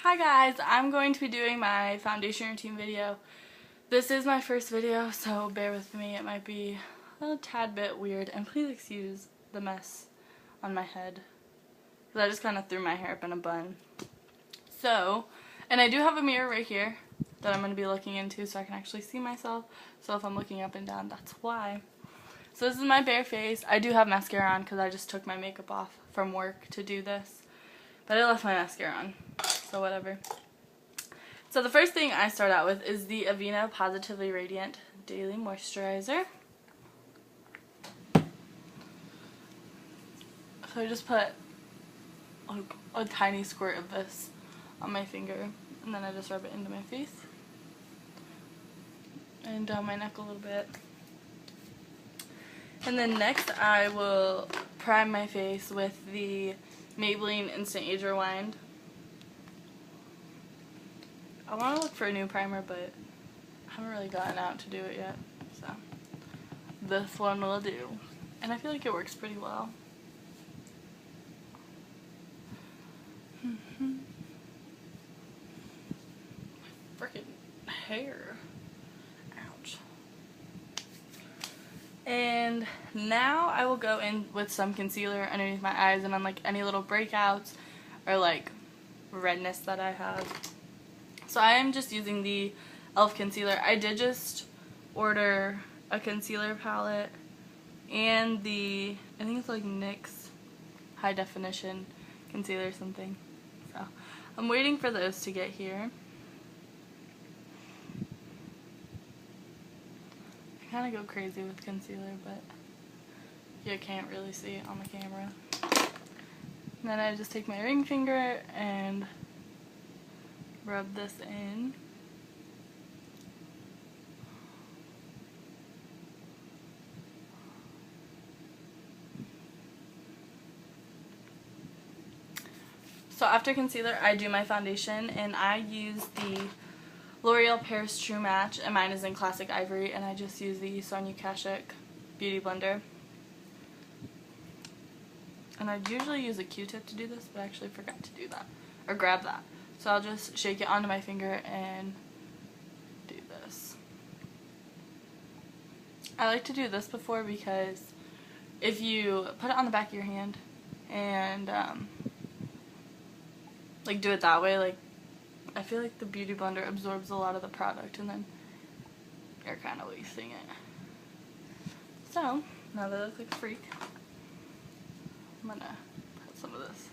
Hi guys, I'm going to be doing my foundation routine video. This is my first video, so bear with me. It might be a tad bit weird, and please excuse the mess on my head, because I just kind of threw my hair up in a bun. So, and I do have a mirror right here that I'm going to be looking into so I can actually see myself. So if I'm looking up and down, that's why. So this is my bare face. I do have mascara on because I just took my makeup off from work to do this. But I left my mascara on, so whatever. So the first thing I start out with is the Aveeno Positively Radiant Daily Moisturizer. So I just put a tiny squirt of this on my finger, and then I just rub it into my face and down my neck a little bit. And then next I will prime my face with the Maybelline Instant Age Rewind. I want to look for a new primer, but I haven't really gotten out to do it yet, so this one will do. And I feel like it works pretty well. Freaking hair. Ouch. And now I will go in with some concealer underneath my eyes and on like any little breakouts or like redness that I have. So I am just using the e.l.f. concealer. I did just order a concealer palette and the, I think it's like NYX high definition concealer or something. So I'm waiting for those to get here. I kind of go crazy with concealer, but you can't really see it on the camera. And then I just take my ring finger and rub this in. So after concealer, I do my foundation, and I use the L'Oreal Paris True Match, and mine is in Classic Ivory, and I just use the Sonia Kashuk Beauty Blender. And I usually use a Q-tip to do this, but I actually forgot to do that, or grab that. So I'll just shake it onto my finger and do this. I like to do this before because if you put it on the back of your hand and like do it that way, like I feel like the Beauty Blender absorbs a lot of the product and then you're kind of wasting it. So now that I look like a freak, I'm gonna put some of this.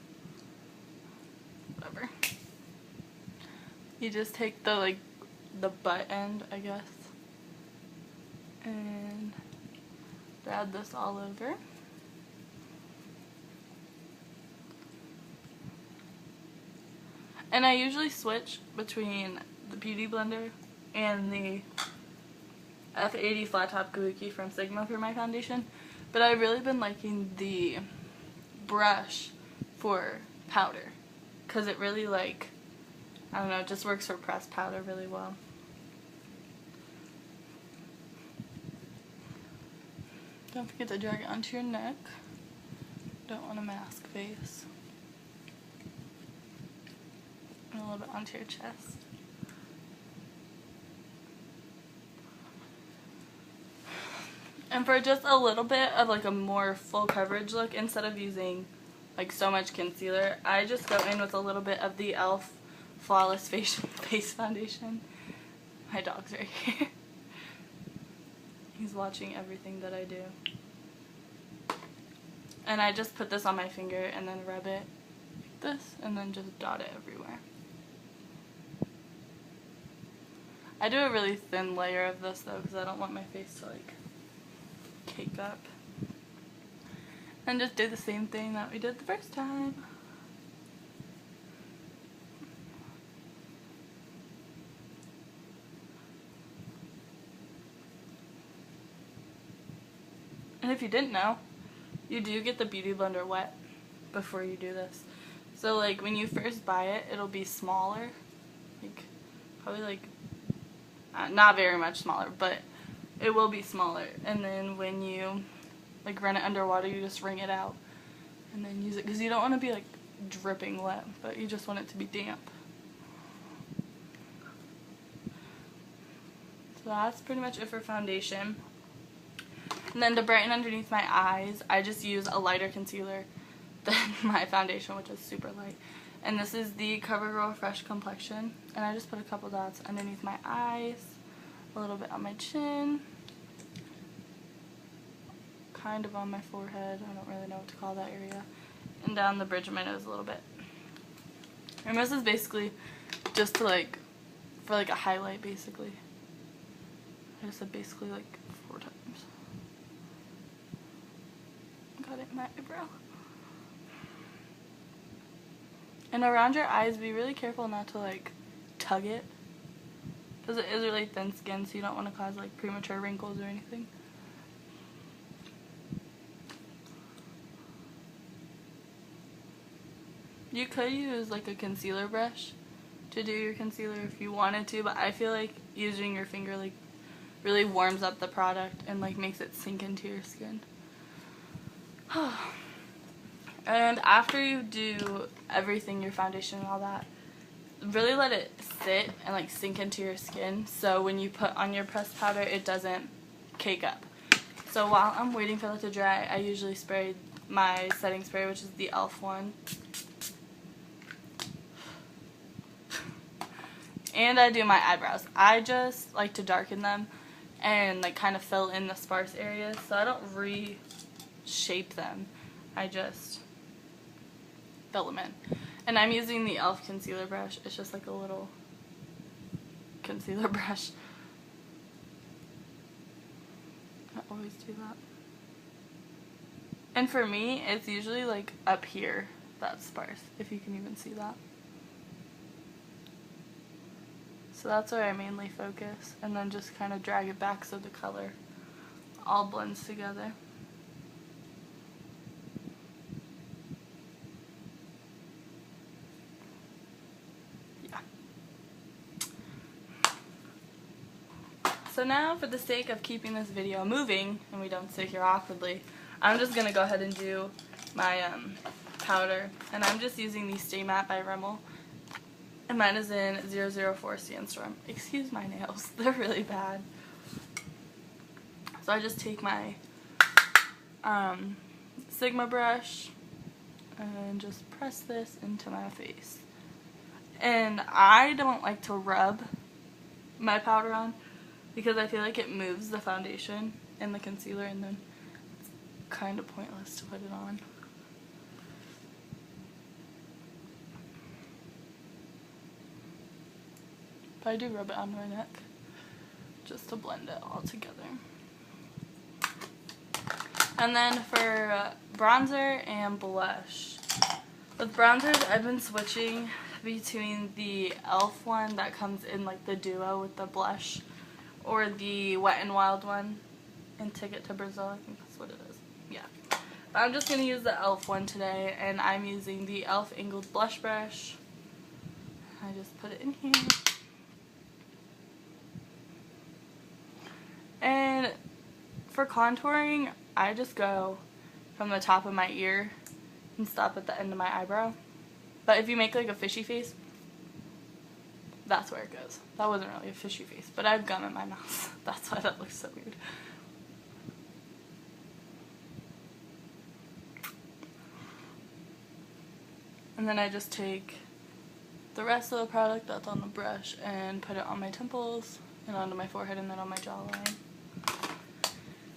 Whatever. You just take the the butt end, I guess, and dab this all over. And I usually switch between the Beauty Blender and the F80 Flat Top Kabuki from Sigma for my foundation, but I've really been liking the brush for powder because it really I don't know, it just works for pressed powder really well. Don't forget to drag it onto your neck. Don't want a mask face. And a little bit onto your chest. And for just a little bit of a more full coverage look, instead of using so much concealer, I just go in with a little bit of the e.l.f. Flawless Face Foundation. My dog's right here. He's watching everything that I do. And I just put this on my finger and then rub it like this and then just dot it everywhere. I do a really thin layer of this though because I don't want my face to cake up. And just do the same thing that we did the first time. And if you didn't know, you do get the Beauty Blender wet before you do this. So when you first buy it, it'll be smaller, probably not very much smaller, but it will be smaller. And then when you run it underwater, you just wring it out and then use it, because you don't want to be dripping wet, but you just want it to be damp. So that's pretty much it for foundation. And then to brighten underneath my eyes, I just use a lighter concealer than my foundation, which is super light. And this is the CoverGirl Fresh Complexion. And I just put a couple dots underneath my eyes, a little bit on my chin, kind of on my forehead, I don't really know what to call that area, and down the bridge of my nose a little bit. And this is basically just to like, for like a highlight basically. I just said basically like 4 times. Got it in my eyebrow. And around your eyes, be really careful not to like tug it, because it is really thin skin, so you don't want to cause like premature wrinkles or anything. You could use like a concealer brush to do your concealer if you wanted to, but I feel like using your finger like really warms up the product and like makes it sink into your skin. And after you do everything, your foundation and all that, really let it sit and like sink into your skin, so when you put on your pressed powder it doesn't cake up. So while I'm waiting for that to dry, I usually spray my setting spray, which is the e.l.f. one. And I do my eyebrows. I just like to darken them and like kind of fill in the sparse areas, so I don't reshape them. I just fill them in. And I'm using the e.l.f. concealer brush. It's just like a little concealer brush. I always do that. And for me, it's usually like up here that's sparse, if you can even see that. So that's where I mainly focus, and then just kind of drag it back so the color all blends together. Yeah. So now, for the sake of keeping this video moving and we don't sit here awkwardly, I'm just going to go ahead and do my powder. And I'm just using the Stay Matte by Rimmel. And mine is in 004 Sandstorm. Excuse my nails, they're really bad. So I just take my Sigma brush and just press this into my face. And I don't like to rub my powder on because I feel like it moves the foundation and the concealer, and then it's kind of pointless to put it on. But I do rub it on my neck just to blend it all together. And then for bronzer and blush. With bronzers, I've been switching between the e.l.f. one that comes in like the duo with the blush, or the Wet n Wild one in Ticket to Brazil. I think that's what it is. Yeah. But I'm just going to use the e.l.f. one today, and I'm using the e.l.f. Angled Blush Brush. I just put it in here. And for contouring, I just go from the top of my ear and stop at the end of my eyebrow. But if you make like a fishy face, that's where it goes. That wasn't really a fishy face, but I have gum in my mouth. That's why that looks so weird. And then I just take the rest of the product that's on the brush and put it on my temples and onto my forehead and then on my jawline.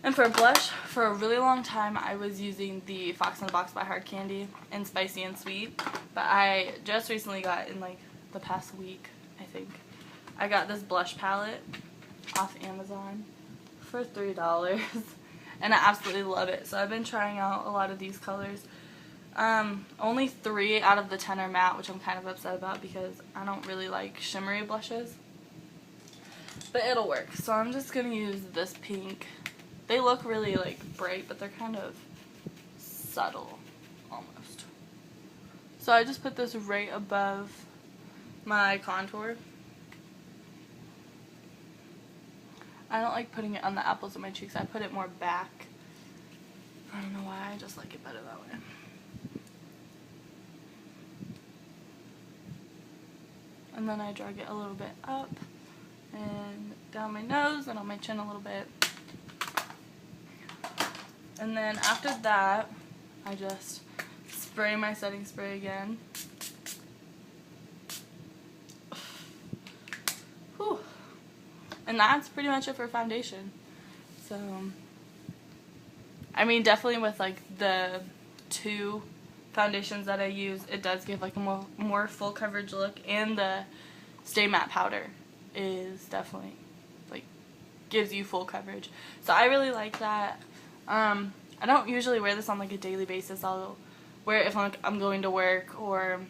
And for blush, for a really long time I was using the Fox in the Box by Hard Candy in Spicy and Sweet, but I just recently got, in like the past week I think, I got this blush palette off Amazon for $3 and I absolutely love it. So I've been trying out a lot of these colors. Only 3 out of the 10 are matte, which I'm kind of upset about because I don't really like shimmery blushes, but it'll work. So I'm just gonna use this pink. They look really like bright, but they're kind of subtle almost. So I just put this right above my contour. I don't like putting it on the apples of my cheeks. I put it more back. I don't know why, I just like it better that way. And then I drag it a little bit up and down my nose and on my chin a little bit. And then after that, I just spray my setting spray again. Whew. And that's pretty much it for foundation. So, I mean, definitely with like the 2 foundations that I use, it does give like a more full coverage look, and the Stay Matte powder is definitely like gives you full coverage. So I really like that. I don't usually wear this on like a daily basis. I'll wear it if I'm going to work, or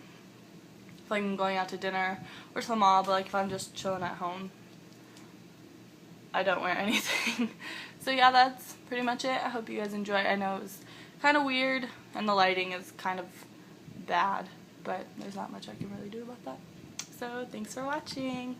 if I'm going out to dinner or to the mall, but like if I'm just chilling at home, I don't wear anything. So yeah, that's pretty much it. I hope you guys enjoy. I know it was kind of weird and the lighting is kind of bad, but there's not much I can really do about that. So thanks for watching.